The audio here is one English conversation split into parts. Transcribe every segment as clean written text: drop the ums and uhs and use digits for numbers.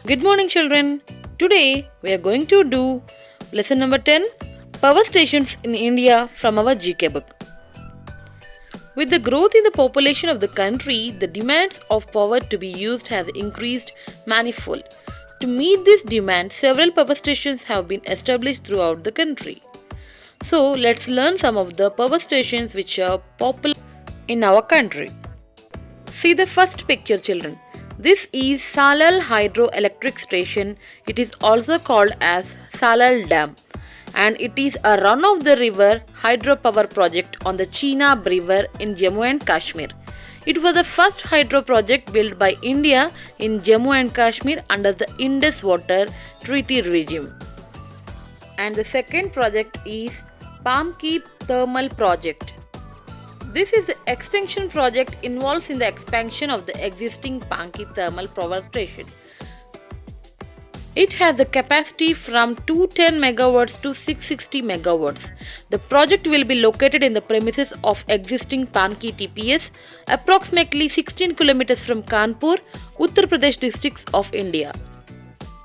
Good morning, children. Today we are going to do lesson number 10, Power Stations in India, from our GK book. With the growth in the population of the country, the demands of power to be used has increased manifold. To meet this demand, several power stations have been established throughout the country. So let's learn some of the power stations which are popular in our country. See the first picture, children. This is Salal Hydroelectric Station. It is also called as Salal Dam, and it is a run-of-the-river hydropower project on the Chenab River in Jammu and Kashmir. It was the first hydro project built by India in Jammu and Kashmir under the Indus Water Treaty regime. And the second project is Pamki Thermal Project. This is the extension project involves in the expansion of the existing Panki thermal power station. It has the capacity from 210 megawatts to 660 megawatts. The project will be located in the premises of existing Panki TPS, approximately 16 kilometers from Kanpur, Uttar Pradesh districts of India.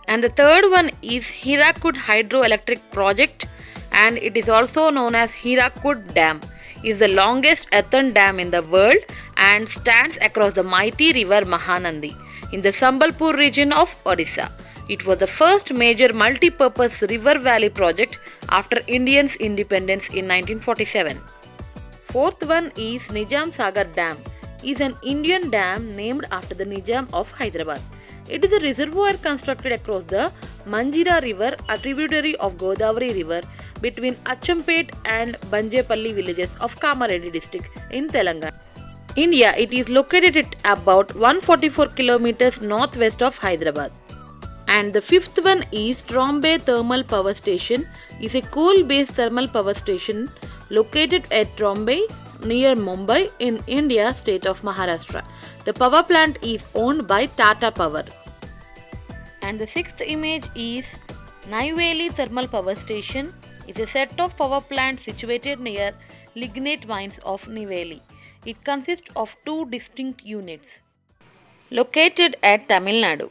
And the third one is Hirakud Hydroelectric Project, and it is also known as Hirakud Dam. Is the longest earthen dam in the world and stands across the mighty river Mahanandi in the Sambalpur region of Odisha. It was the first major multi-purpose river valley project after India's independence in 1947. Fourth one is Nizam Sagar Dam. Is an Indian dam named after the Nizam of Hyderabad. It is a reservoir constructed across the Manjira River, a tributary of Godavari River, between Achampet and Banjepalli villages of Kamareddy district in Telangana. India, it is located at about 144 kilometers northwest of Hyderabad. And the fifth one is Trombay Thermal Power Station. Is a coal-based thermal power station located at Trombay near Mumbai in India, state of Maharashtra. The power plant is owned by Tata Power. And the sixth image is Naiveli Thermal Power Station. Is a set of power plants situated near lignite mines of Niveli. It consists of two distinct units located at Tamil Nadu.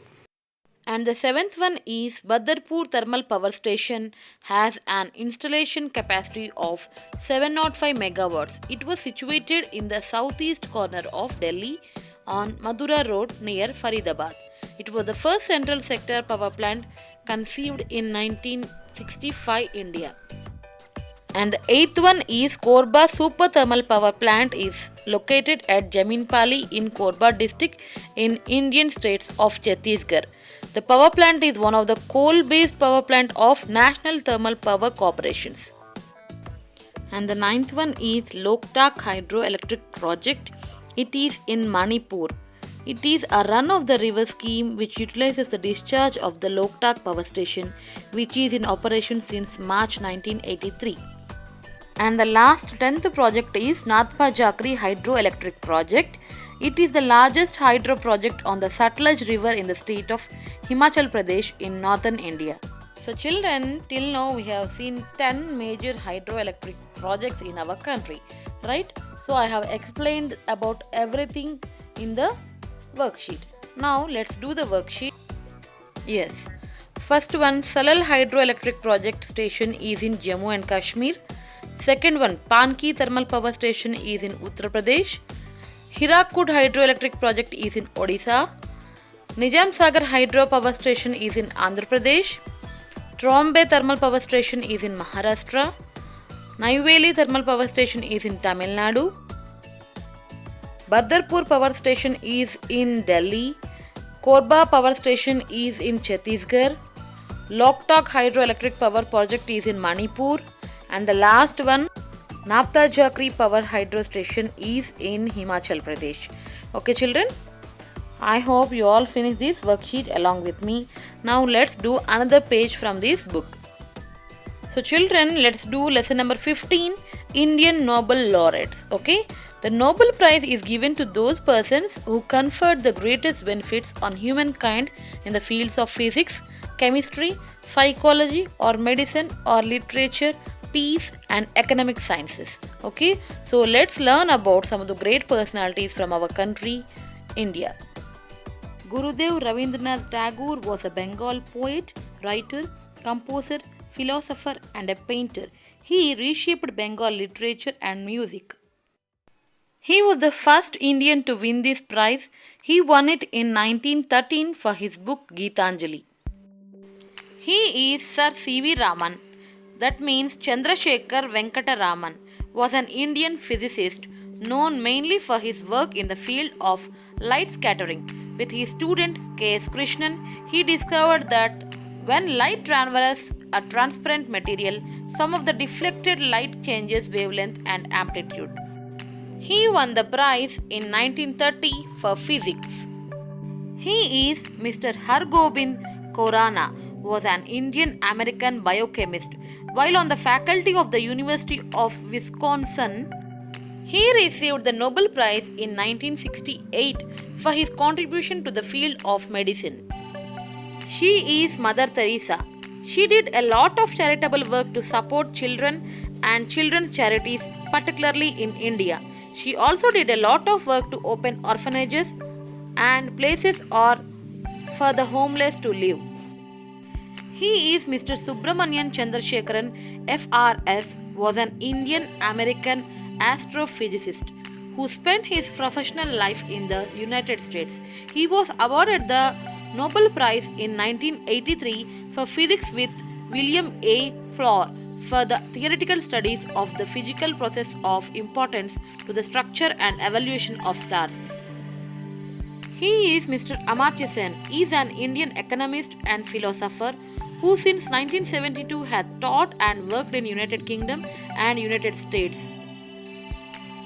And the seventh one is Badarpur Thermal Power Station has an installation capacity of 705 megawatts. It was situated in the southeast corner of Delhi on Madura Road near Faridabad. It was the first central sector power plant conceived in 1965 India. And the eighth one is Korba Super Thermal Power Plant is located at Jaminpali in Korba district in Indian states of Chhattisgarh. The power plant is one of the coal-based power plant of National Thermal Power Corporations. And the ninth one is Loktak Hydroelectric Project. It is in Manipur. It is a run-of-the-river scheme which utilizes the discharge of the Loktak power station, which is in operation since March 1983. And the last 10th project is Nathpa Jhakri Hydroelectric Project. It is the largest hydro project on the Satluj River in the state of Himachal Pradesh in northern India. So children, till now we have seen 10 major hydroelectric projects in our country, right? So I have explained about everything in the worksheet. Now let's do the worksheet. Yes. First one, Salal Hydroelectric Project Station is in Jammu and Kashmir. Second one, Panki Thermal Power Station is in Uttar Pradesh. Hirakud Hydroelectric Project is in Odisha. Nizam Sagar Hydro Power Station is in Andhra Pradesh. Trombay Thermal Power Station is in Maharashtra. Naiveli Thermal Power Station is in Tamil Nadu. Badarpur Power Station is in Delhi. Korba Power Station is in Chhattisgarh. Loktak Hydroelectric Power Project is in Manipur. And the last one, Nathpa Jhakri Power Hydro Station is in Himachal Pradesh. Okay children, I hope you all finish this worksheet along with me. Now let's do another page from this book. So children, let's do lesson number 15, Indian Nobel laureates. Okay, the Nobel Prize is given to those persons who conferred the greatest benefits on humankind in the fields of physics, chemistry, psychology or medicine or literature, peace and economic sciences. Okay, so let's learn about some of the great personalities from our country, India. Gurudev Rabindranath Tagore was a Bengal poet, writer, composer, philosopher, and a painter. He reshaped Bengal literature and music. He was the first Indian to win this prize. He won it in 1913 for his book Geetanjali. He is Sir C.V. Raman, that means Chandrasekhar Venkata Raman, was an Indian physicist known mainly for his work in the field of light scattering. With his student K.S. Krishnan, he discovered that when light traverses a transparent material, some of the deflected light changes wavelength and amplitude. He won the prize in 1930 for physics. He is Mr. Hargobind Khorana, was an Indian American biochemist. While on the faculty of the University of Wisconsin, he received the Nobel Prize in 1968 for his contribution to the field of medicine. She is Mother Teresa. She did a lot of charitable work to support children and children's charities, particularly in India. She also did a lot of work to open orphanages and places or for the homeless to live. He is Mr. Subramanian Chandrasekharan, FRS, was an Indian American astrophysicist who spent his professional life in the United States. He was awarded the Nobel Prize in 1983 for physics with William A. Flower for the theoretical studies of the physical process of importance to the structure and evolution of stars. He is Mr. Amartya Sen. He is an Indian economist and philosopher who since 1972 had taught and worked in United Kingdom and United States.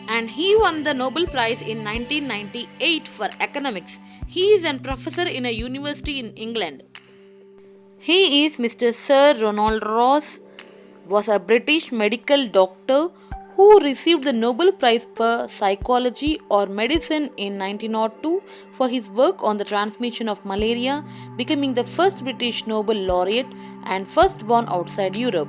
And he won the Nobel Prize in 1998 for economics. He is a professor in a university in England. He is Mr. Sir Ronald Ross, was a British medical doctor who received the Nobel Prize for Psychology or Medicine in 1902 for his work on the transmission of malaria, becoming the first British Nobel laureate and first born outside Europe.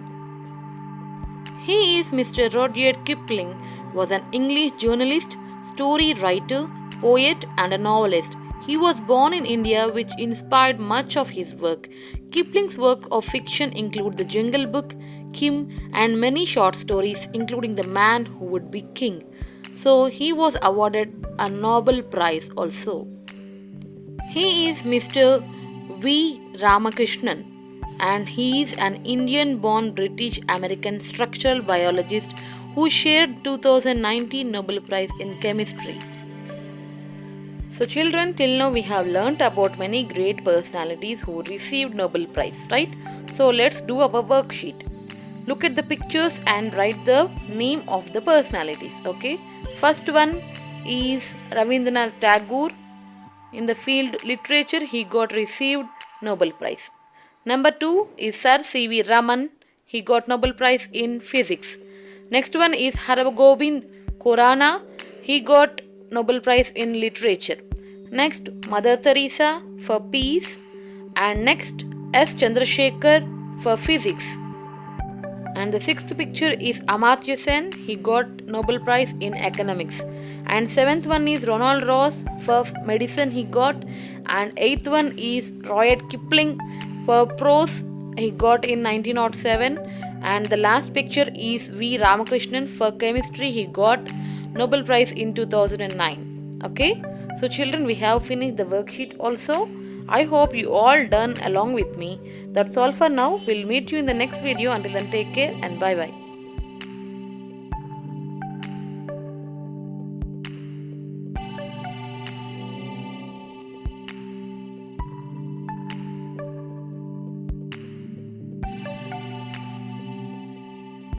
He is Mr. Rudyard Kipling, was an English journalist, story writer, poet and a novelist. He was born in India, which inspired much of his work. Kipling's work of fiction include The Jungle Book, Kim and many short stories including The Man Who Would Be King. So he was awarded a Nobel Prize also. He is Mr. V. Ramakrishnan and he is an Indian born British American structural biologist who shared 2019 Nobel Prize in Chemistry. So children, till now we have learnt about many great personalities who received Nobel Prize, right? So let's do our worksheet. Look at the pictures and write the name of the personalities, okay? First one is Rabindranath Tagore. In the field literature, he got received Nobel Prize. Number 2 is Sir C.V. Raman. He got Nobel Prize in physics. Next one is Hargobind Khorana. He got Nobel Prize in literature. Next, Mother Teresa for peace. And next, S. Chandrasekhar for physics. And the sixth picture is Amartya Sen. He got Nobel Prize in economics. And seventh one is Ronald Ross for medicine he got. And eighth one is Rudyard Kipling for prose he got in 1907. And the last picture is V. Ramakrishnan for chemistry. He got Nobel Prize in 2009. Okay. So children, we have finished the worksheet also. I hope you all done along with me. That's all for now. We'll meet you in the next video. Until then, take care and bye bye.